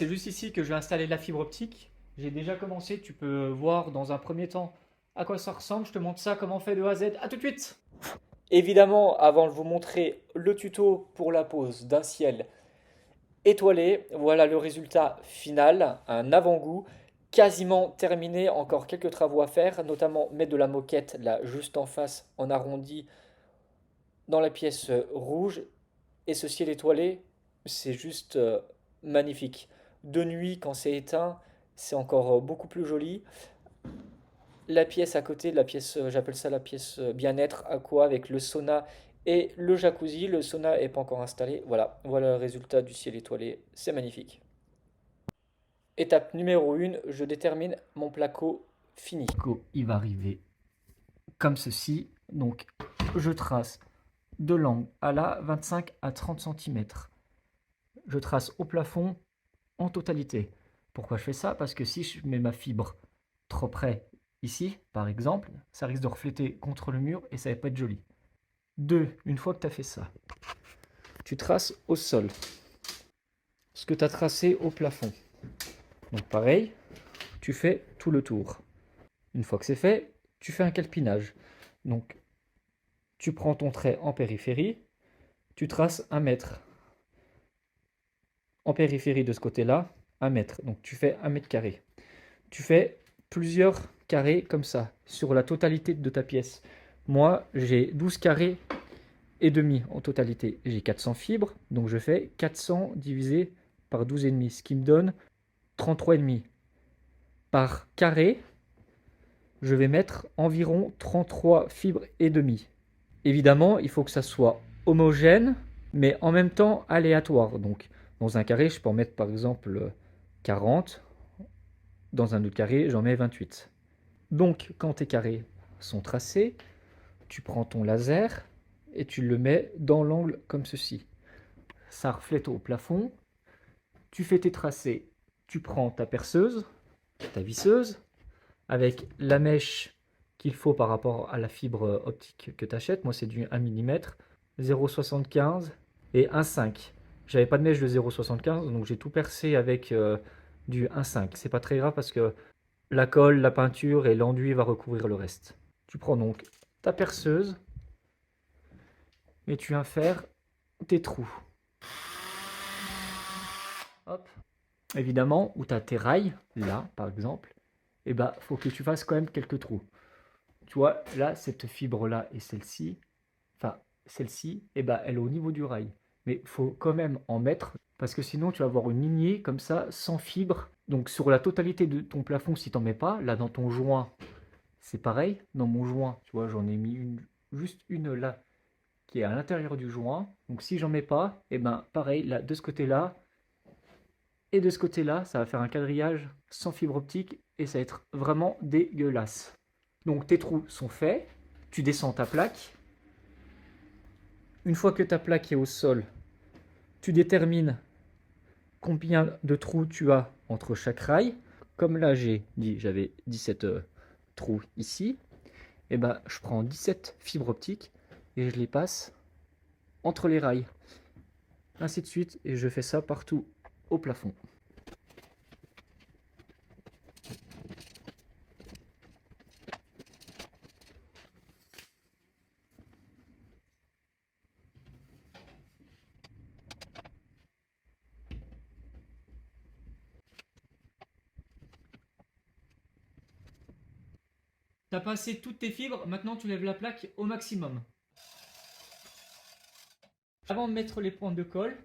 c'est juste ici que je vais installer la fibre optique. J'ai déjà commencé, tu peux voir dans un premier temps à quoi ça ressemble. Je te montre ça, comment on fait de A à Z. À tout de suite! Évidemment, avant de vous montrer le tuto pour la pose d'un ciel étoilé, voilà le résultat final, un avant-goût quasiment terminé, encore quelques travaux à faire, notamment mettre de la moquette là juste en face en arrondi dans la pièce rouge et ce ciel étoilé, c'est juste magnifique. De nuit, quand c'est éteint, c'est encore beaucoup plus joli. La pièce à côté, la pièce, j'appelle ça la pièce bien-être, aqua, avec le sauna et le jacuzzi. Le sauna est pas encore installé. Voilà, voilà le résultat du ciel étoilé. C'est magnifique. Étape numéro 1, je détermine mon placo fini. Il va arriver comme ceci. Donc, je trace de l'angle à la 25 à 30 cm. Je trace au plafond en totalité. Pourquoi je fais ça? Parce que si je mets ma fibre trop près ici, par exemple, ça risque de refléter contre le mur et ça va pas être joli. 2. Une fois que tu as fait ça, tu traces au sol ce que tu as tracé au plafond. Donc pareil, tu fais tout le tour. Une fois que c'est fait, tu fais un calpinage. Donc tu prends ton trait en périphérie, tu traces 1 mètre. En périphérie de ce côté-là, 1 mètre. Donc tu fais 1 mètre carré. Tu fais plusieurs carrés comme ça, sur la totalité de ta pièce. Moi, j'ai 12 carrés et demi en totalité. J'ai 400 fibres, donc je fais 400 divisé par 12,5, ce qui me donne 33,5. Par carré, je vais mettre environ 33 fibres et demi. Évidemment, il faut que ça soit homogène, mais en même temps aléatoire. Donc, dans un carré, je peux en mettre par exemple 40. Dans un autre carré, j'en mets 28. Donc, quand tes carrés sont tracés, tu prends ton laser et tu le mets dans l'angle comme ceci. Ça reflète au plafond. Tu fais tes tracés. Tu prends ta perceuse, ta visseuse, avec la mèche qu'il faut par rapport à la fibre optique que tu achètes. Moi, c'est du 1 mm, 0,75 et 1,5. J'avais pas de mèche de 0,75, donc j'ai tout percé avec du 1,5. C'est pas très grave parce que la colle, la peinture et l'enduit va recouvrir le reste. Tu prends donc ta perceuse et tu viens faire tes trous. Hop. Évidemment, où tu as tes rails, là par exemple, et bah faut que tu fasses quand même quelques trous. Tu vois, là, cette fibre-là et celle-ci, enfin celle-ci, et bah elle est au niveau du rail. Mais il faut quand même en mettre, parce que sinon tu vas avoir une lignée comme ça, sans fibre. Donc sur la totalité de ton plafond, si tu n'en mets pas, là dans ton joint, c'est pareil. Dans mon joint, tu vois, j'en ai mis juste une là, qui est à l'intérieur du joint. Donc si j'en mets pas, et ben pareil, là, de ce côté-là, et de ce côté-là, ça va faire un quadrillage sans fibre optique, et ça va être vraiment dégueulasse. Donc tes trous sont faits, tu descends ta plaque. Une fois que ta plaque est au sol, tu détermines combien de trous tu as entre chaque rail. Comme là j'avais 17 trous ici, et ben je prends 17 fibres optiques et je les passe entre les rails. Ainsi de suite, et je fais ça partout au plafond. Tu as passé toutes tes fibres, maintenant tu lèves la plaque au maximum. Avant de mettre les pointes de colle,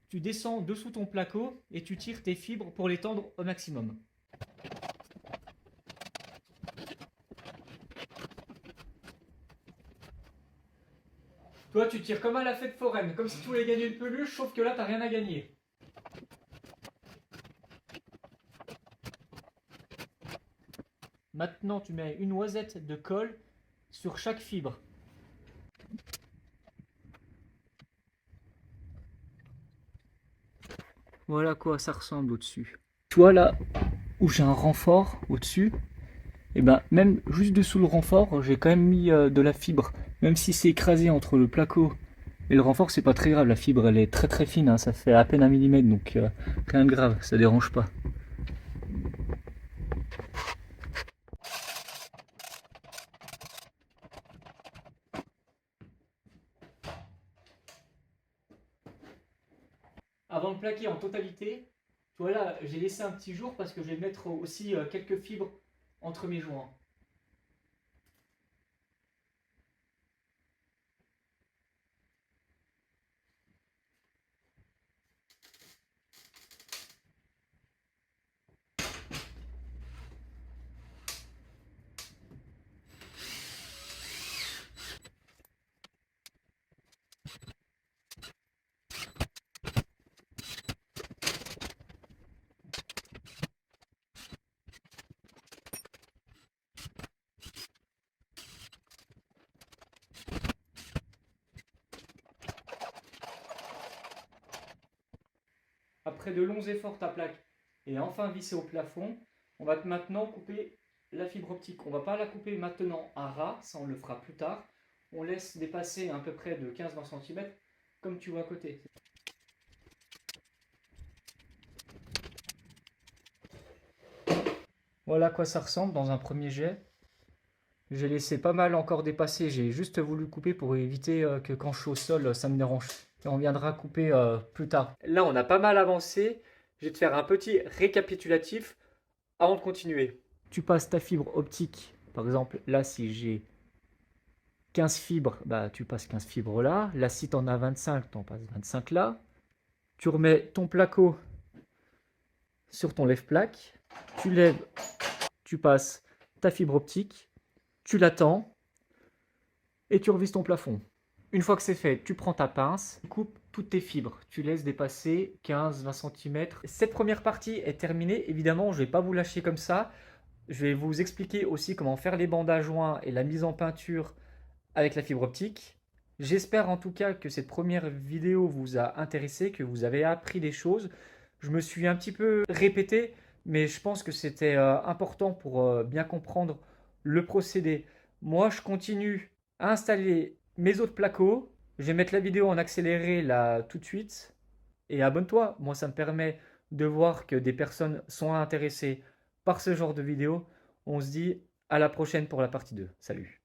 tu descends dessous ton placo et tu tires tes fibres pour les tendre au maximum. Toi, tu tires comme à la fête foraine, comme si tu voulais gagner une peluche, sauf que là, t'as rien à gagner. Maintenant, tu mets une noisette de colle sur chaque fibre. Voilà à quoi ça ressemble au-dessus. Tu vois là où j'ai un renfort au-dessus, et ben même juste dessous le renfort, j'ai quand même mis de la fibre. Même si c'est écrasé entre le placo Et le renfort, c'est pas très grave, la fibre elle est très très fine, hein, ça fait à peine 1 mm, donc rien de grave, ça dérange pas. Avant de plaquer en totalité, tu vois là, j'ai laissé un petit jour parce que je vais mettre aussi quelques fibres entre mes joints. Après de longs efforts, ta plaque est enfin vissée au plafond. On va maintenant couper la fibre optique. On ne va pas la couper maintenant à ras, ça on le fera plus tard. On laisse dépasser à peu près de 15-20 cm, comme tu vois à côté. Voilà à quoi ça ressemble dans un premier jet. J'ai laissé pas mal encore dépasser, j'ai juste voulu couper pour éviter que quand je suis au sol, ça me dérange. Et on viendra couper plus tard. Là, on a pas mal avancé. Je vais te faire un petit récapitulatif avant de continuer. Tu passes ta fibre optique. Par exemple, là, si j'ai 15 fibres, bah, tu passes 15 fibres là. Là, si tu en as 25, tu en passes 25 là. Tu remets ton placo sur ton lève-plaque. Tu lèves, tu passes ta fibre optique. Tu l'attends et tu revises ton plafond. Une fois que c'est fait, tu prends ta pince, tu coupes toutes tes fibres. Tu laisses dépasser 15-20 cm. Cette première partie est terminée. Évidemment, je ne vais pas vous lâcher comme ça. Je vais vous expliquer aussi comment faire les bandes à joints et la mise en peinture avec la fibre optique. J'espère en tout cas que cette première vidéo vous a intéressé, que vous avez appris des choses. Je me suis un petit peu répété, mais je pense que c'était important pour bien comprendre le procédé. Moi, je continue à installer mes autres placos. Je vais mettre la vidéo en accéléré là tout de suite. Et abonne-toi. Moi, ça me permet de voir que des personnes sont intéressées par ce genre de vidéo. On se dit à la prochaine pour la partie 2. Salut.